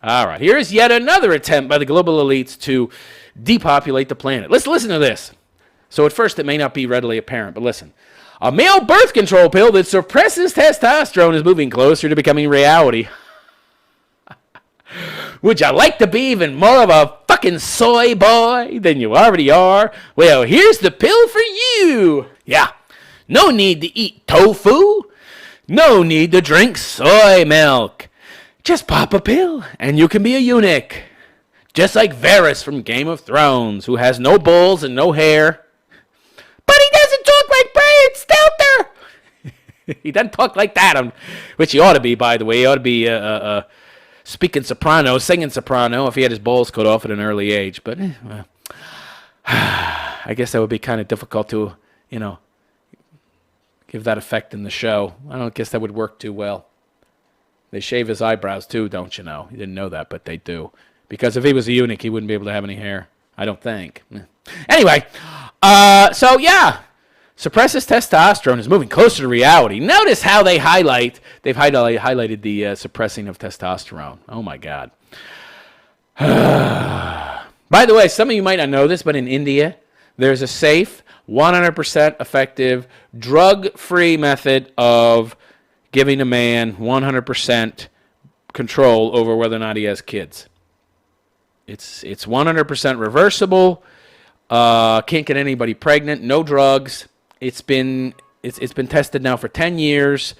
All right, here is yet another attempt by the global elites to depopulate the planet. Let's listen to this. So at first it may not be readily apparent, but listen. A male birth control pill that suppresses testosterone is moving closer to becoming reality. Would you like to be even more of a fucking soy boy than you already are? Well, here's the pill for you. Yeah, no need to eat tofu. No need to drink soy milk. Just pop a pill and you can be a eunuch. Just like Varys from Game of Thrones, who has no balls and no hair. But he doesn't talk like Brian Stelter. He doesn't talk like that, which he ought to be, by the way. He ought to be speaking soprano, singing soprano, if he had his balls cut off at an early age. But I guess that would be kind of difficult to, give that effect in the show. I don't guess that would work too well. They shave his eyebrows too, don't you know? You didn't know that, but they do. Because if he was a eunuch, he wouldn't be able to have any hair. I don't think. Anyway, so yeah, suppresses testosterone is moving closer to reality. Notice how they've highlighted the suppressing of testosterone. Oh my God. By the way, some of you might not know this, but in India, there's a safe, 100% effective, drug-free method of giving a man 100% control over whether or not he has kids. It's 100% reversible. Can't get anybody pregnant. No drugs. It's been tested now for 10 years.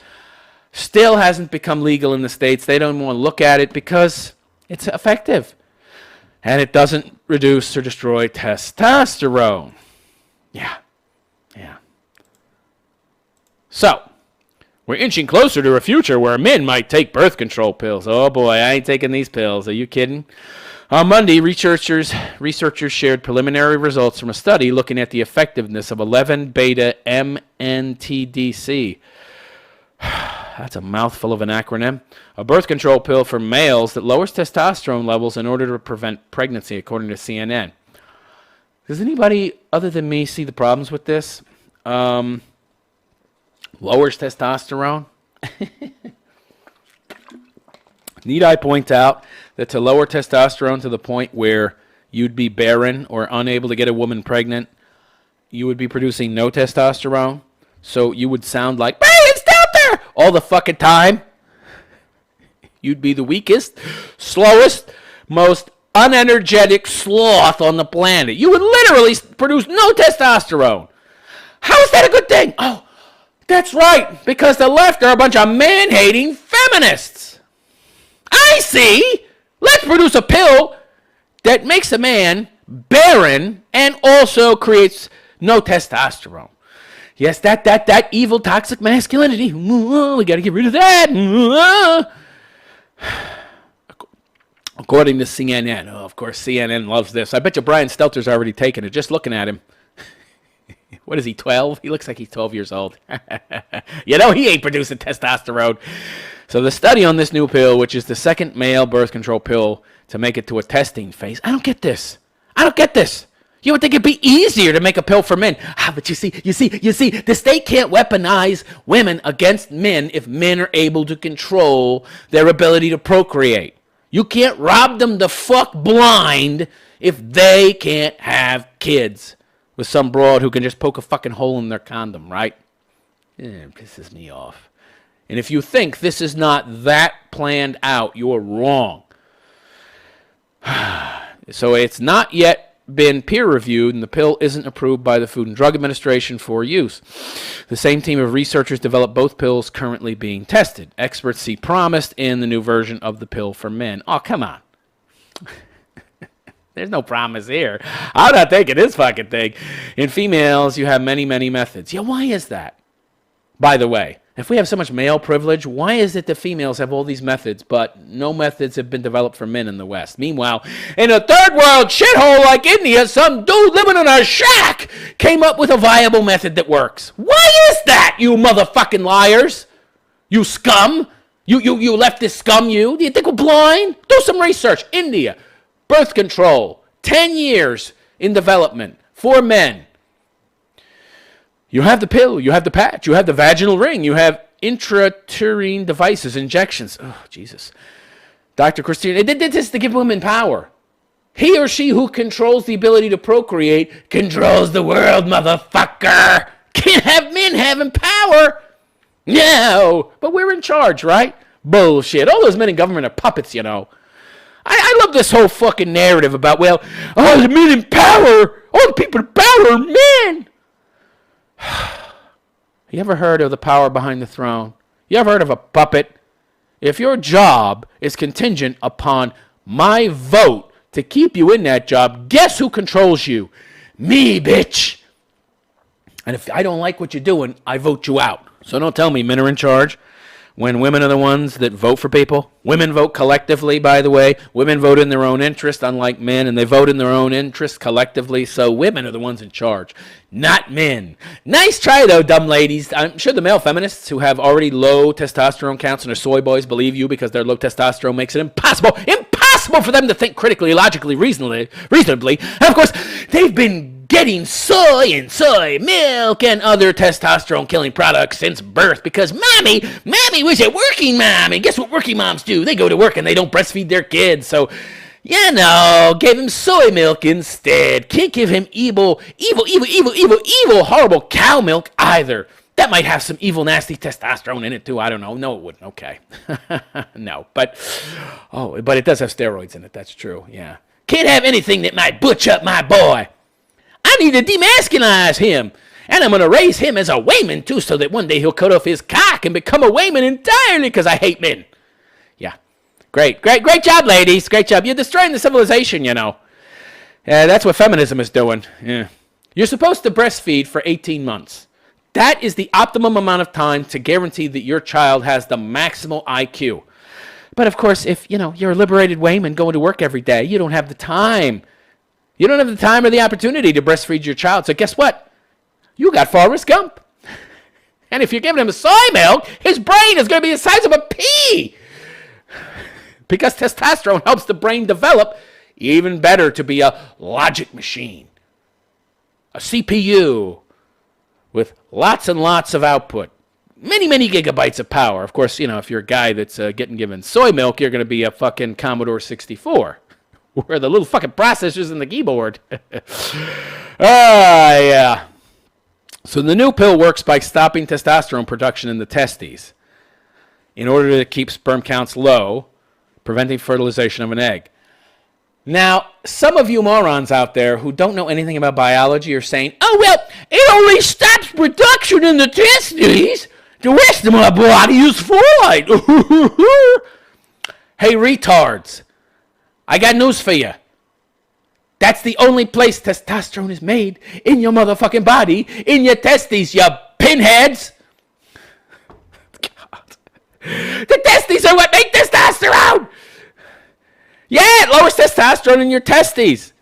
Still hasn't become legal in the States. They don't want to look at it because it's effective. And it doesn't reduce or destroy testosterone. Yeah. So, we're inching closer to a future where men might take birth control pills. Oh boy, I ain't taking these pills. Are you kidding? On Monday, researchers shared preliminary results from a study looking at the effectiveness of 11-beta-MNTDC. That's a mouthful of an acronym. A birth control pill for males that lowers testosterone levels in order to prevent pregnancy, according to CNN. Does anybody other than me see the problems with this? Lowers testosterone? Need I point out that to lower testosterone to the point where you'd be barren or unable to get a woman pregnant, you would be producing no testosterone? So you would sound like, Brian Stelter! All the fucking time. You'd be the weakest, slowest, most unenergetic sloth on the planet. You would literally produce no testosterone. How is that a good thing? Oh, that's right, because the left are a bunch of man-hating feminists. I see. Let's produce a pill that makes a man barren and also creates no testosterone. Yes, that evil, toxic masculinity. We got to get rid of that. According to CNN. Oh, of course, CNN loves this. I bet you Brian Stelter's already taken it, just looking at him. What is he, 12? He looks like he's 12 years old. He ain't producing testosterone. So the study on this new pill, which is the second male birth control pill to make it to a testing phase. I don't get this. You would think it'd be easier to make a pill for men. But you see, the state can't weaponize women against men if men are able to control their ability to procreate. You can't rob them the fuck blind if they can't have kids with some broad who can just poke a fucking hole in their condom, right? It pisses me off. And if you think this is not that planned out, you're wrong. So it's not yet been peer-reviewed, and the pill isn't approved by the Food and Drug Administration for use. The same team of researchers developed both pills currently being tested. Experts see promise in the new version of the pill for men. Oh, come on. There's no promise here. I'm not taking this fucking thing. In females, you have many, many methods. Yeah, why is that? By the way, if we have so much male privilege, why is it that females have all these methods, but no methods have been developed for men in the West? Meanwhile, in a third world shithole like India, some dude living in a shack came up with a viable method that works. Why is that, you motherfucking liars? You scum? You leftist scum, you? Do you think we're blind? Do some research. India, birth control, 10 years in development for men. You have the pill, you have the patch, you have the vaginal ring, you have intrauterine devices, injections. Oh, Jesus. Dr. Christina, they did this to give women power. He or she who controls the ability to procreate controls the world, motherfucker. Can't have men having power. No, but we're in charge, right? Bullshit. All those men in government are puppets, you know. I love this whole fucking narrative about, well, all the men in power, all the people in power are men. You ever heard of the power behind the throne? You ever heard of a puppet? If your job is contingent upon my vote to keep you in that job, guess who controls you? Me, bitch. And if I don't like what you're doing, I vote you out. So don't tell me men are in charge when women are the ones that vote for people. Women vote collectively, by the way. Women vote in their own interest, unlike men, and they vote in their own interest collectively. So women are the ones in charge, not men. Nice try, though, dumb ladies. I'm sure the male feminists who have already low testosterone counts and are soy boys believe you because their low testosterone makes it impossible for them to think critically, logically, reasonably. And, of course, they've been getting soy and soy milk and other testosterone-killing products since birth because mommy was a working mom. And guess what working moms do? They go to work and they don't breastfeed their kids. So, you know, gave him soy milk instead. Can't give him evil, horrible cow milk either. That might have some evil, nasty testosterone in it, too. I don't know. No, it wouldn't. Okay. No, but it does have steroids in it. That's true. Yeah. Can't have anything that might butch up my boy. I need to demasculinize him. And I'm going to raise him as a Wayman, too, so that one day he'll cut off his cock and become a Wayman entirely because I hate men. Yeah. Great job, ladies. Great job. You're destroying the civilization, you know. Yeah, that's what feminism is doing. Yeah. You're supposed to breastfeed for 18 months. That is the optimum amount of time to guarantee that your child has the maximal IQ. But, of course, if, you're a liberated Wayman going to work every day, you don't have the time. You don't have the time or the opportunity to breastfeed your child. So guess what? You got Forrest Gump. And if you're giving him soy milk, his brain is going to be the size of a pea. Because testosterone helps the brain develop even better to be a logic machine. A CPU with lots and lots of output. Many gigabytes of power. Of course, if you're a guy that's getting given soy milk, you're going to be a fucking Commodore 64. Where the little fucking processors in the keyboard. Yeah. So the new pill works by stopping testosterone production in the testes in order to keep sperm counts low, preventing fertilization of an egg. Now, some of you morons out there who don't know anything about biology are saying, oh, well, it only stops production in the testes. The rest of my body is fine. Hey, retards. I got news for you. That's the only place testosterone is made, in your motherfucking body, in your testes, you pinheads. God. The testes are what make testosterone. Yeah, it lowers testosterone in your testes.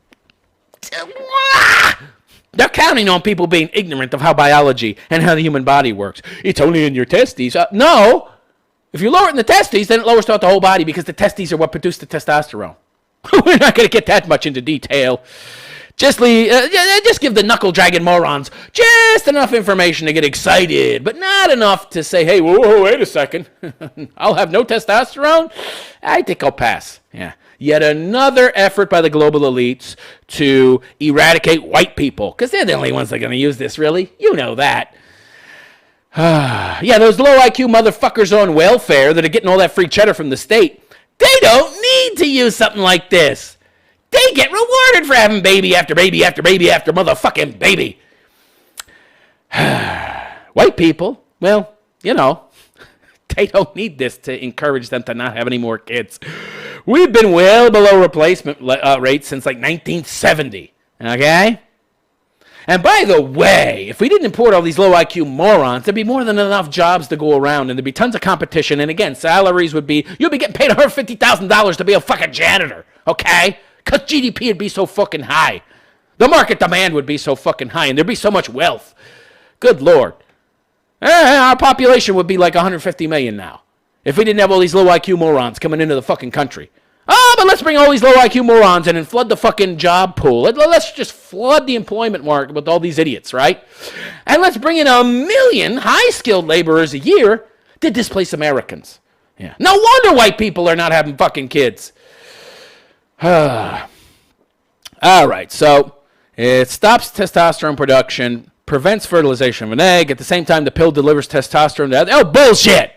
They're counting on people being ignorant of how biology and how the human body works. It's only in your testes. No. If you lower it in the testes, then it lowers throughout the whole body because the testes are what produce the testosterone. We're not going to get that much into detail. Just give the knuckle-dragging morons just enough information to get excited, but not enough to say, hey, whoa, wait a second. I'll have no testosterone? I think I'll pass. Yeah. Yet another effort by the global elites to eradicate white people, because they're the only ones that are going to use this, really. You know that. Yeah, those low IQ motherfuckers on welfare that are getting all that free cheddar from the state, they don't need to use something like this. They get rewarded for having baby after baby after baby after motherfucking baby. White people, well, they don't need this to encourage them to not have any more kids. We've been well below replacement rates since like 1970, okay? And by the way, if we didn't import all these low IQ morons, there'd be more than enough jobs to go around, and there'd be tons of competition. And again, salaries you'd be getting paid $150,000 to be a fucking janitor, okay? Because GDP would be so fucking high. The market demand would be so fucking high, and there'd be so much wealth. Good Lord. Our population would be like 150 million now if we didn't have all these low IQ morons coming into the fucking country. But let's bring all these low IQ morons in and flood the fucking job pool. Let's just flood the employment market with all these idiots, right? And let's bring in 1 million high-skilled laborers a year to displace Americans. Yeah. No wonder white people are not having fucking kids. All right, so it stops testosterone production, prevents fertilization of an egg. At the same time, the pill delivers testosterone to oh, bullshit!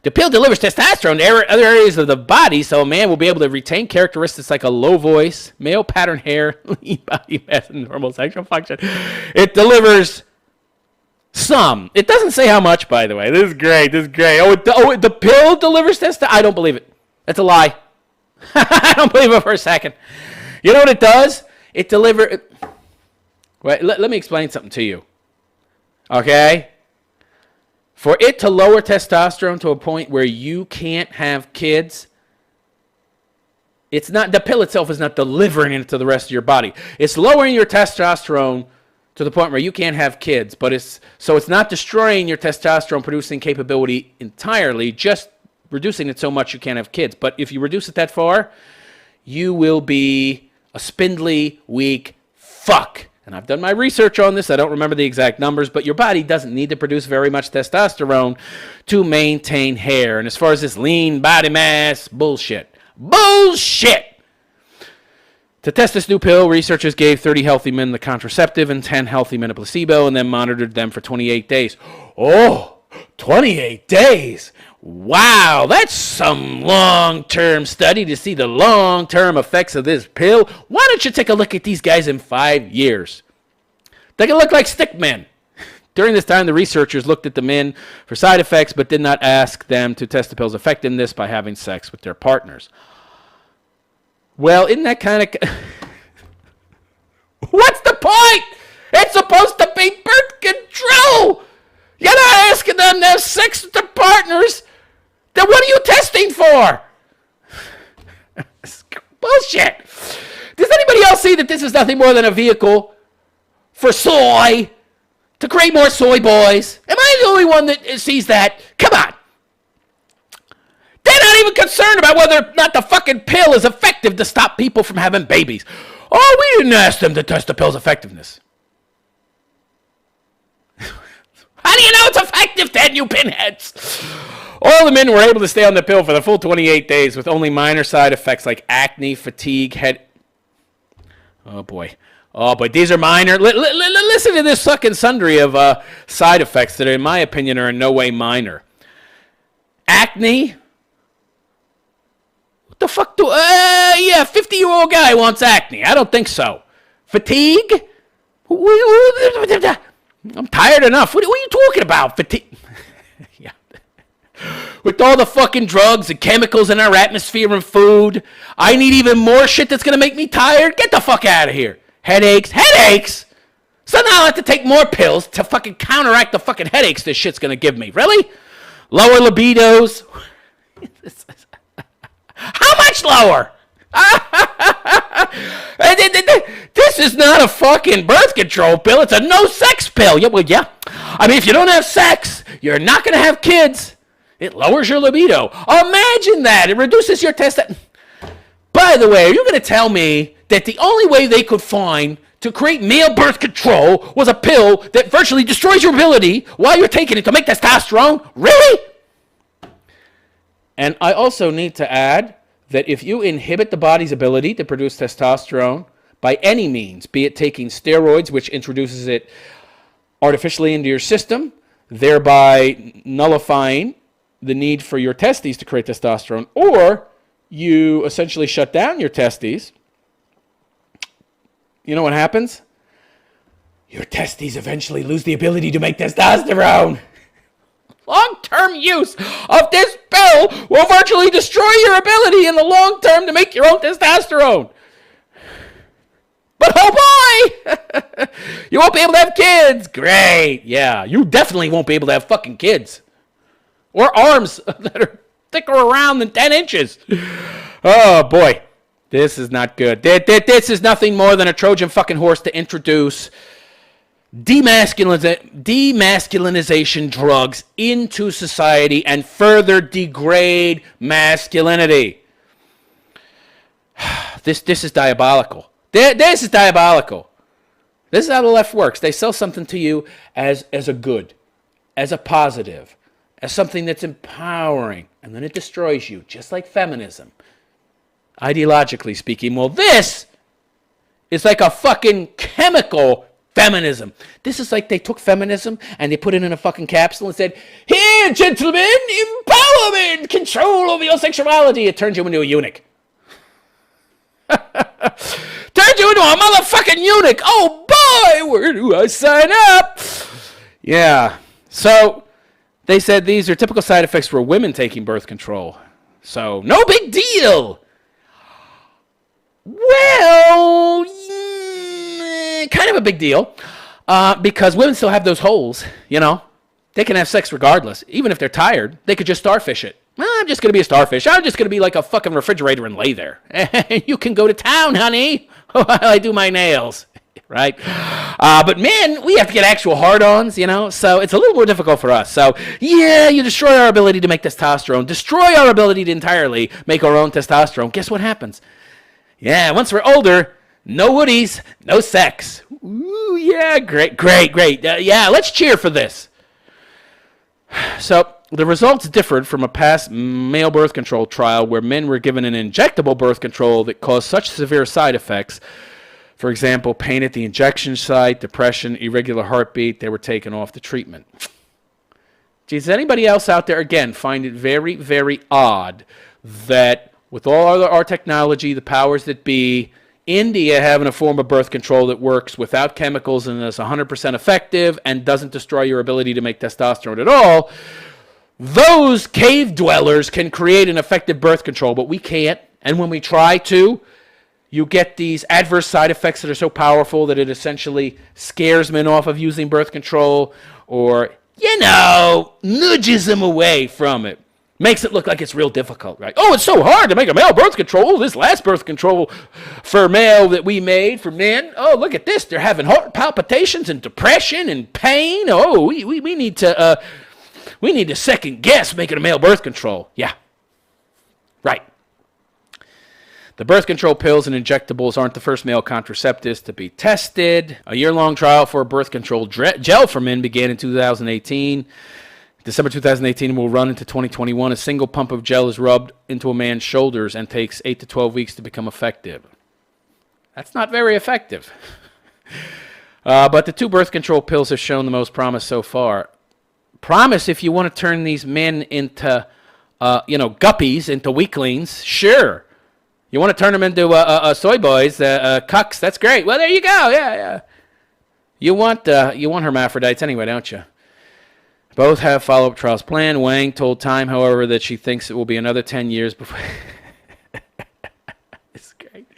The pill delivers testosterone to other areas of the body, so a man will be able to retain characteristics like a low voice, male pattern hair, lean body mass, and normal sexual function. It delivers some. It doesn't say how much, by the way. This is great. The pill delivers testosterone? I don't believe it. That's a lie. I don't believe it for a second. You know what it does? It delivers... Wait, let me explain something to you. Okay? For it to lower testosterone to a point where you can't have kids, it's not, the pill itself is not delivering it to the rest of your body. It's lowering your testosterone to the point where you can't have kids, but it's not destroying your testosterone producing capability entirely, just reducing it so much you can't have kids. But if you reduce it that far, you will be a spindly, weak fuck. And I've done my research on this. I don't remember the exact numbers, but your body doesn't need to produce very much testosterone to maintain hair. And as far as this lean body mass, bullshit. Bullshit! To test this new pill, researchers gave 30 healthy men the contraceptive and 10 healthy men a placebo and then monitored them for 28 days. Oh, 28 days! Wow, that's some long-term study to see the long-term effects of this pill. Why don't you take a look at these guys in 5 years? They can look like stick men. During this time, the researchers looked at the men for side effects but did not ask them to test the pill's effectiveness by having sex with their partners. Well, isn't that kind of... What's the point? It's supposed to be birth control. You're not asking them to have sex with their partners. Then what are you testing for? Bullshit. Does anybody else see that this is nothing more than a vehicle for soy, to create more soy boys? Am I the only one that sees that? Come on. They're not even concerned about whether or not the fucking pill is effective to stop people from having babies. Oh, we didn't ask them to test the pill's effectiveness. How do you know it's effective then, you pinheads? All the men were able to stay on the pill for the full 28 days with only minor side effects like acne, fatigue, head... Oh, boy. These are minor. Listen to this fucking sundry of side effects that, in my opinion, are in no way minor. Acne? What the fuck do... yeah, 50-year-old guy wants acne. I don't think so. Fatigue? I'm tired enough. What are you talking about? Fatigue? Yeah. With all the fucking drugs and chemicals in our atmosphere and food, I need even more shit that's going to make me tired? Get the fuck out of here. Headaches? So now I have to take more pills to fucking counteract the fucking headaches this shit's going to give me. Really? Lower libidos? How much lower? This is not a fucking birth control pill. It's a no-sex pill. Yeah, well, yeah. I mean, if you don't have sex, you're not going to have kids. It lowers your libido. Imagine that. It reduces your testosterone. By the way, are you going to tell me that the only way they could find to create male birth control was a pill that virtually destroys your ability while you're taking it to make testosterone? Really? And I also need to add that if you inhibit the body's ability to produce testosterone by any means, be it taking steroids, which introduces it artificially into your system, thereby nullifying the need for your testes to create testosterone, or you essentially shut down your testes, you know what happens? Your testes eventually lose the ability to make testosterone. Long-term use of this pill will virtually destroy your ability in the long term to make your own testosterone. But oh boy, you won't be able to have kids. Great, yeah, you definitely won't be able to have fucking kids. Or arms that are thicker around than 10 inches. Oh boy, this is not good. This is nothing more than a Trojan fucking horse to introduce demasculinization drugs into society and further degrade masculinity. This is diabolical. This is diabolical. This is how the left works. They sell something to you as a good, as a positive, as something that's empowering, and then it destroys you, just like feminism. Ideologically speaking, well, this is like a fucking chemical feminism. This is like they took feminism and they put it in a fucking capsule and said, here, gentlemen, empowerment, control over your sexuality. It turns you into a eunuch. Turns you into a motherfucking eunuch. Oh boy, where do I sign up? Yeah. So they said these are typical side effects for women taking birth control. So no big deal. Well, kind of a big deal, because women still have those holes, you know. They can have sex regardless. Even if they're tired, they could just starfish it. I'm just going to be a starfish. I'm just going to be like a fucking refrigerator and lay there. You can go to town, honey, while I do my nails, right? But men, we have to get actual hard-ons, you know, so it's a little more difficult for us. So, yeah, you destroy our ability to make testosterone, destroy our ability to entirely make our own testosterone. Guess what happens? Yeah, once we're older, no woodies, no sex. Ooh, yeah, great. Yeah, let's cheer for this. So the results differed from a past male birth control trial where men were given an injectable birth control that caused such severe side effects. For example, pain at the injection site, depression, irregular heartbeat. They were taken off the treatment. Does anybody else out there, again, find it very, very odd that with all our technology, the powers that be, India having a form of birth control that works without chemicals and is 100% effective and doesn't destroy your ability to make testosterone at all, those cave dwellers can create an effective birth control, but we can't. And when we try to, you get these adverse side effects that are so powerful that it essentially scares men off of using birth control or, you know, nudges them away from it. Makes it look like it's real difficult, right? Oh, it's so hard to make a male birth control. This last birth control for male that we made for men. Oh, look at this. They're having heart palpitations and depression and pain. Oh, we need to second guess making a male birth control. Yeah, right. The birth control pills and injectables aren't the first male contraceptives to be tested. A year-long trial for a birth control gel for men began in 2018. December 2018 will run into 2021. A single pump of gel is rubbed into a man's shoulders and takes 8 to 12 weeks to become effective. That's not very effective. But the two birth control pills have shown the most promise so far. Promise if you want to turn these men into, guppies, into weaklings, sure. You want to turn them into soy boys, cucks, that's great. Well, there you go, yeah. You want hermaphrodites anyway, don't you? Both have follow-up trials planned. Wang told Time, however, that she thinks it will be another 10 years before... It's great.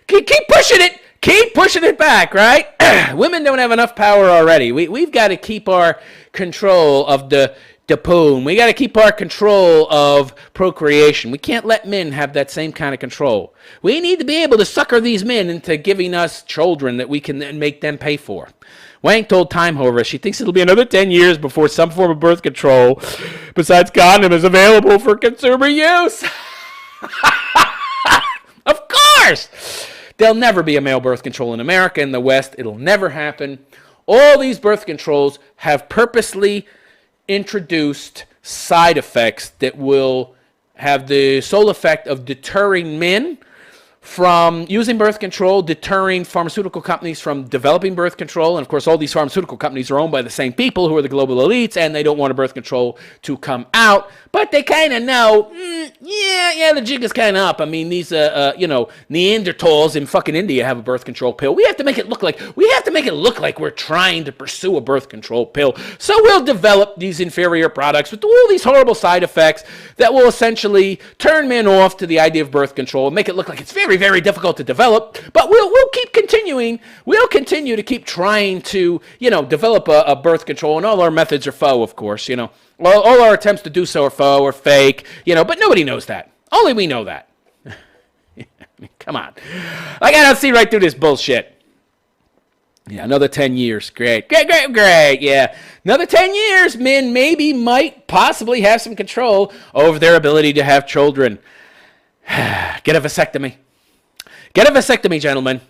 Keep pushing it. Keep pushing it back, right? Women don't have enough power already. We've got to keep our control of the poon. We got to keep our control of procreation. We can't let men have that same kind of control. We need to be able to sucker these men into giving us children that we can then make them pay for. Wang told Time, however, she thinks it'll be another 10 years before some form of birth control besides condom is available for consumer use. Of course! There'll never be a male birth control in America. In the West, it'll never happen. All these birth controls have purposely introduced side effects that will have the sole effect of deterring men from using birth control, deterring pharmaceutical companies from developing birth control. And of course, all these pharmaceutical companies are owned by the same people who are the global elites, and they don't want a birth control to come out. But they kind of know, the jig is kind of up. I mean, these, Neanderthals in fucking India have a birth control pill. We have to make it look like we're trying to pursue a birth control pill. So we'll develop these inferior products with all these horrible side effects that will essentially turn men off to the idea of birth control and make it look like it's very, very difficult to develop. But we'll keep continuing. We'll continue to keep trying to, develop a birth control, and all our methods are faux, of course, All our attempts to do so are faux or fake, but nobody knows that. Only we know that. Come on. I gotta see right through this bullshit. Yeah, another 10 years. Great. Yeah. Another 10 years, men might possibly have some control over their ability to have children. Get a vasectomy. Get a vasectomy, gentlemen.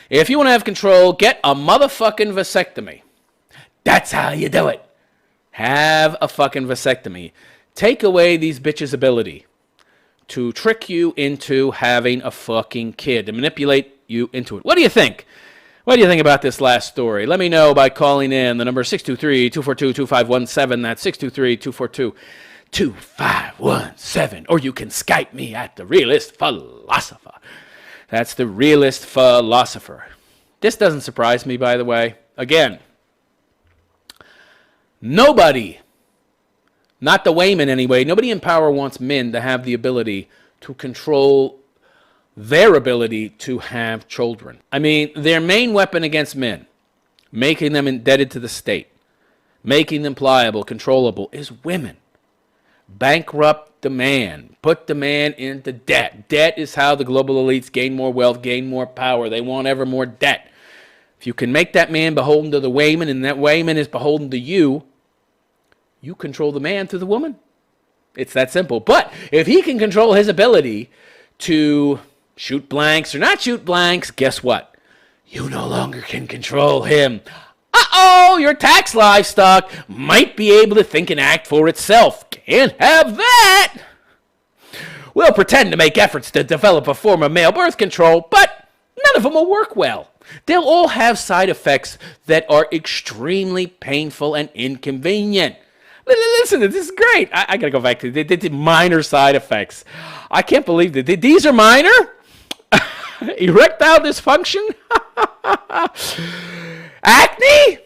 If you want to have control, get a motherfucking vasectomy. That's how you do it. Have a fucking vasectomy. Take away these bitches' ability to trick you into having a fucking kid, to manipulate you into it. What do you think? What do you think about this last story? Let me know by calling in. The number is 623-242-2517. That's 623-242-2517. Or you can Skype me at The Realist Philosopher. That's The Realist Philosopher. This doesn't surprise me, by the way. Again, nobody, not the Wayman anyway, nobody in power wants men to have the ability to control their ability to have children. I mean, their main weapon against men, making them indebted to the state, making them pliable, controllable, is women. Bankrupt the man. Put the man into debt. Debt is how the global elites gain more wealth, gain more power. They want ever more debt. If you can make that man beholden to the Wayman, and that Wayman is beholden to you, you control the man through the woman. It's that simple. But if he can control his ability to shoot blanks or not shoot blanks, guess what? You no longer can control him. Uh-oh, your tax livestock might be able to think and act for itself. Can't have that. We'll pretend to make efforts to develop a form of male birth control, but none of them will work well. They'll all have side effects that are extremely painful and inconvenient. Listen, this is great. I got to go back to the minor side effects. I can't believe that. These are minor? Erectile dysfunction? Acne?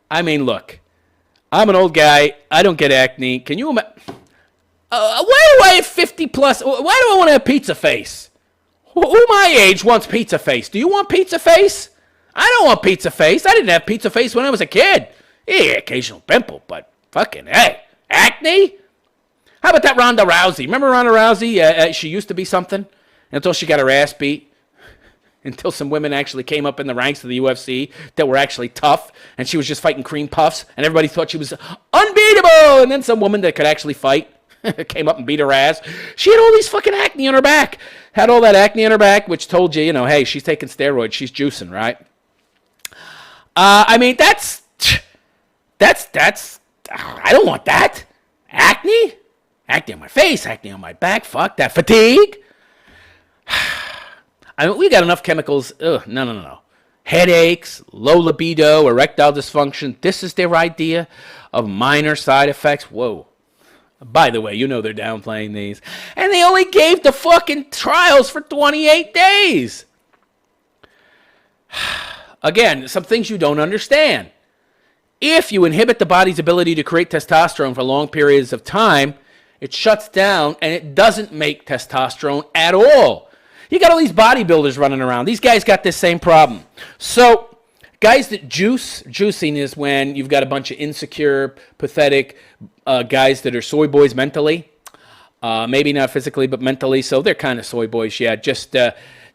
I mean, look, I'm an old guy. I don't get acne. Can you imagine? Why do I have 50 plus? Why do I want to have pizza face? Who my age wants pizza face? Do you want pizza face? I don't want pizza face. I didn't have pizza face when I was a kid. Yeah, occasional pimple, but fucking, hey, acne? How about that Ronda Rousey? Remember Ronda Rousey? She used to be something until she got her ass beat. Until some women actually came up in the ranks of the UFC that were actually tough, and she was just fighting cream puffs, and everybody thought she was unbeatable. And then some woman that could actually fight came up and beat her ass. She had all these fucking acne on her back. Had all that acne on her back, which told you, hey, she's taking steroids. She's juicing, right? I mean, that's, I don't want that. Acne? Acne on my face, acne on my back. Fuck that. Fatigue? I mean, we got enough chemicals. Ugh, no. Headaches, low libido, erectile dysfunction. This is their idea of minor side effects. Whoa. By the way, they're downplaying these. And they only gave the fucking trials for 28 days. Again, some things you don't understand. If you inhibit the body's ability to create testosterone for long periods of time, it shuts down and it doesn't make testosterone at all. You got all these bodybuilders running around. These guys got this same problem. So guys that juicing is when you've got a bunch of insecure, pathetic guys that are soy boys mentally. Maybe not physically, but mentally. So they're kind of soy boys, yeah. Just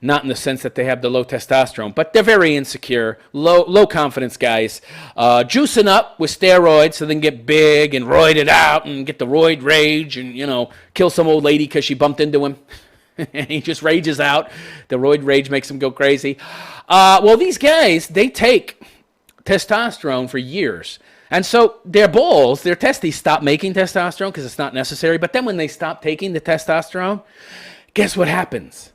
not in the sense that they have the low testosterone, but they're very insecure, low confidence guys. Juicing up with steroids so they can get big and roid it out and get the roid rage and, kill some old lady because she bumped into him. And he just rages out. The roid rage makes him go crazy. Well, these guys, they take testosterone for years. And so their balls, their testes stop making testosterone because it's not necessary. But then when they stop taking the testosterone, guess what happens?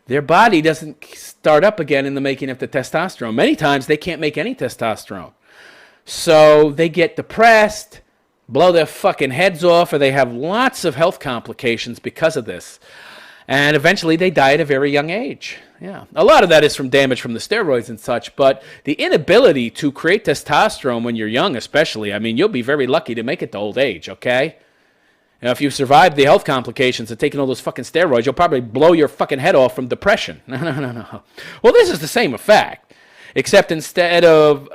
Their body doesn't start up again in the making of the testosterone. Many times they can't make any testosterone. So they get depressed, blow their fucking heads off, or they have lots of health complications because of this. And eventually they die at a very young age. Yeah. A lot of that is from damage from the steroids and such, but the inability to create testosterone when you're young especially, I mean, you'll be very lucky to make it to old age, okay? If you survive the health complications of taking all those fucking steroids, you'll probably blow your fucking head off from depression. No. Well, this is the same effect, except instead of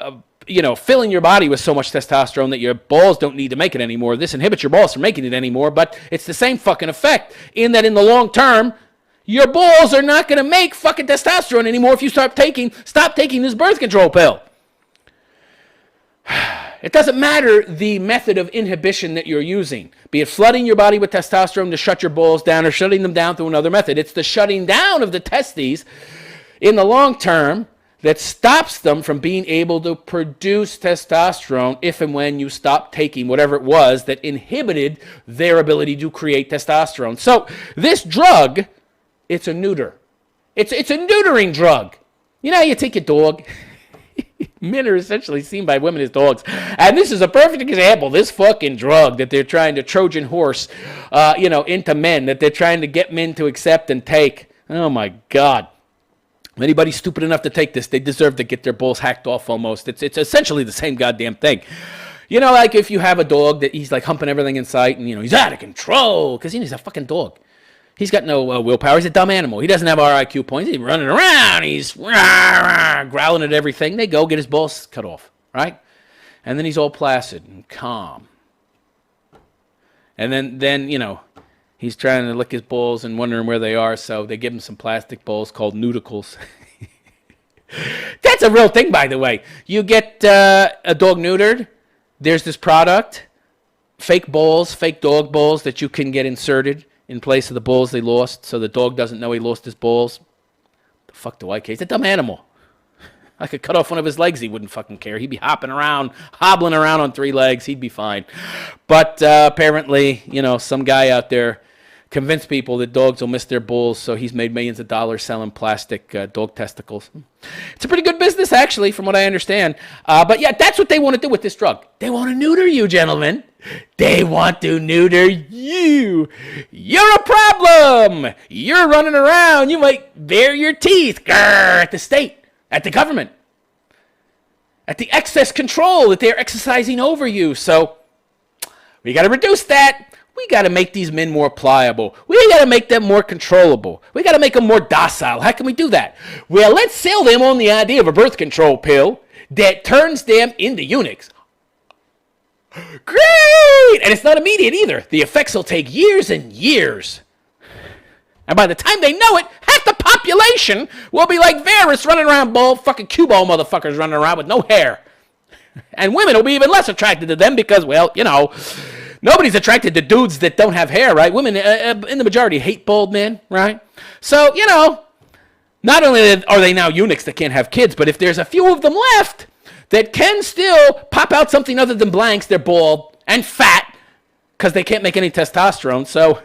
filling your body with so much testosterone that your balls don't need to make it anymore. This inhibits your balls from making it anymore, but it's the same fucking effect in that in the long term, your balls are not going to make fucking testosterone anymore if you stop taking this birth control pill. It doesn't matter the method of inhibition that you're using, be it flooding your body with testosterone to shut your balls down or shutting them down through another method. It's the shutting down of the testes in the long term that stops them from being able to produce testosterone if and when you stop taking whatever it was that inhibited their ability to create testosterone. So this drug, it's a neuter. It's a neutering drug. You know how you take your dog? Men are essentially seen by women as dogs. And this is a perfect example. This fucking drug that they're trying to Trojan horse, into men, that they're trying to get men to accept and take. Oh, my God. Anybody stupid enough to take this, they deserve to get their balls hacked off almost. It's essentially the same goddamn thing. You know, like if you have a dog that he's like humping everything in sight and, he's out of control because he's a fucking dog. He's got no willpower. He's a dumb animal. He doesn't have our IQ points. He's running around. He's growling at everything. They go get his balls cut off, right? And then he's all placid and calm. And then he's trying to lick his balls and wondering where they are, so they give him some plastic balls called nudicles. That's a real thing, by the way. You get a dog neutered. There's this product, fake balls, fake dog balls that you can get inserted in place of the balls they lost, so the dog doesn't know he lost his balls. The fuck do I care? He's a dumb animal. I could cut off one of his legs, he wouldn't fucking care. He'd be hobbling around on 3 legs. He'd be fine. But apparently, some guy out there convinced people that dogs will miss their balls, so he's made millions of dollars selling plastic dog testicles. It's a pretty good business, actually, from what I understand. But yeah, that's what they want to do with this drug. They want to neuter you, gentlemen. They want to neuter you. You're a problem. You're running around. You might bare your teeth at the state, at the government, at the excess control that they're exercising over you. So we got to reduce that. We got to make these men more pliable. We got to make them more controllable. We got to make them more docile. How can we do that? Well, let's sell them on the idea of a birth control pill that turns them into eunuchs. Great! And it's not immediate either. The effects will take years and years. And by the time they know it, half the population will be like Varys running around, bald fucking cue ball motherfuckers running around with no hair. And women will be even less attracted to them because, nobody's attracted to dudes that don't have hair, right? Women, in the majority, hate bald men, right? So, not only are they now eunuchs that can't have kids, but if there's a few of them left that can still pop out something other than blanks, they're bald and fat because they can't make any testosterone. So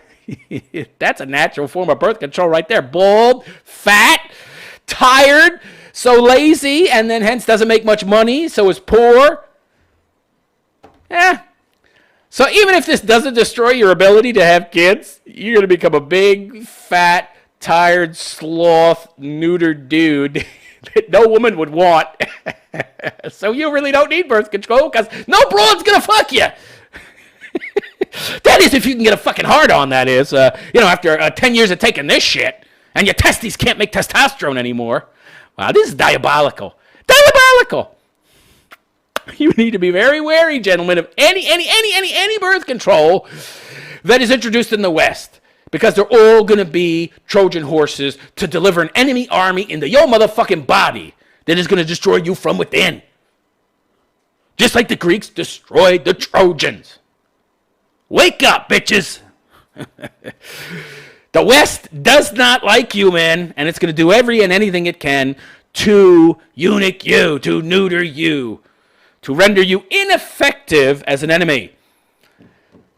that's a natural form of birth control right there. Bald, fat, tired, so lazy, and then hence doesn't make much money, so is poor. So even if this doesn't destroy your ability to have kids, you're going to become a big, fat, tired, sloth, neutered dude that no woman would want. So you really don't need birth control because no broad's going to fuck you. That is if you can get a fucking hard-on, that is. After 10 years of taking this shit and your testes can't make testosterone anymore. Wow, this is diabolical. Diabolical. You need to be very wary, gentlemen, of any birth control that is introduced in the West, because they're all going to be Trojan horses to deliver an enemy army into your motherfucking body that is going to destroy you from within. Just like the Greeks destroyed the Trojans. Wake up, bitches. The West does not like you, man, and it's going to do every and anything it can to eunuch you, to neuter you, to render you ineffective as an enemy,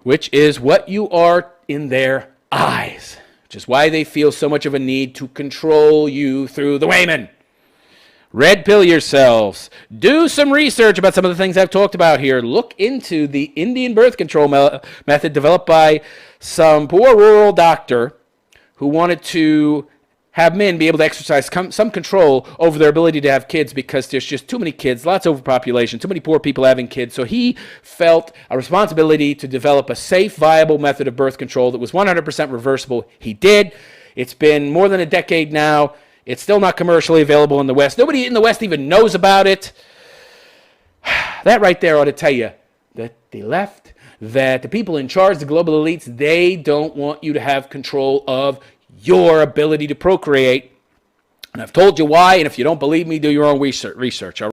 which is what you are in their eyes, which is why they feel so much of a need to control you through the women. Red pill yourselves. Do some research about some of the things I've talked about here. Look into the Indian birth control method developed by some poor rural doctor who wanted to have men be able to exercise some control over their ability to have kids because there's just too many kids, lots of overpopulation, too many poor people having kids. So he felt a responsibility to develop a safe, viable method of birth control that was 100% reversible. He did. It's been more than a decade now. It's still not commercially available in the West. Nobody in the West even knows about it. That right there ought to tell you that the left, that the people in charge, the global elites, they don't want you to have control of your ability to procreate. And I've told you why, and if you don't believe me, do your own research.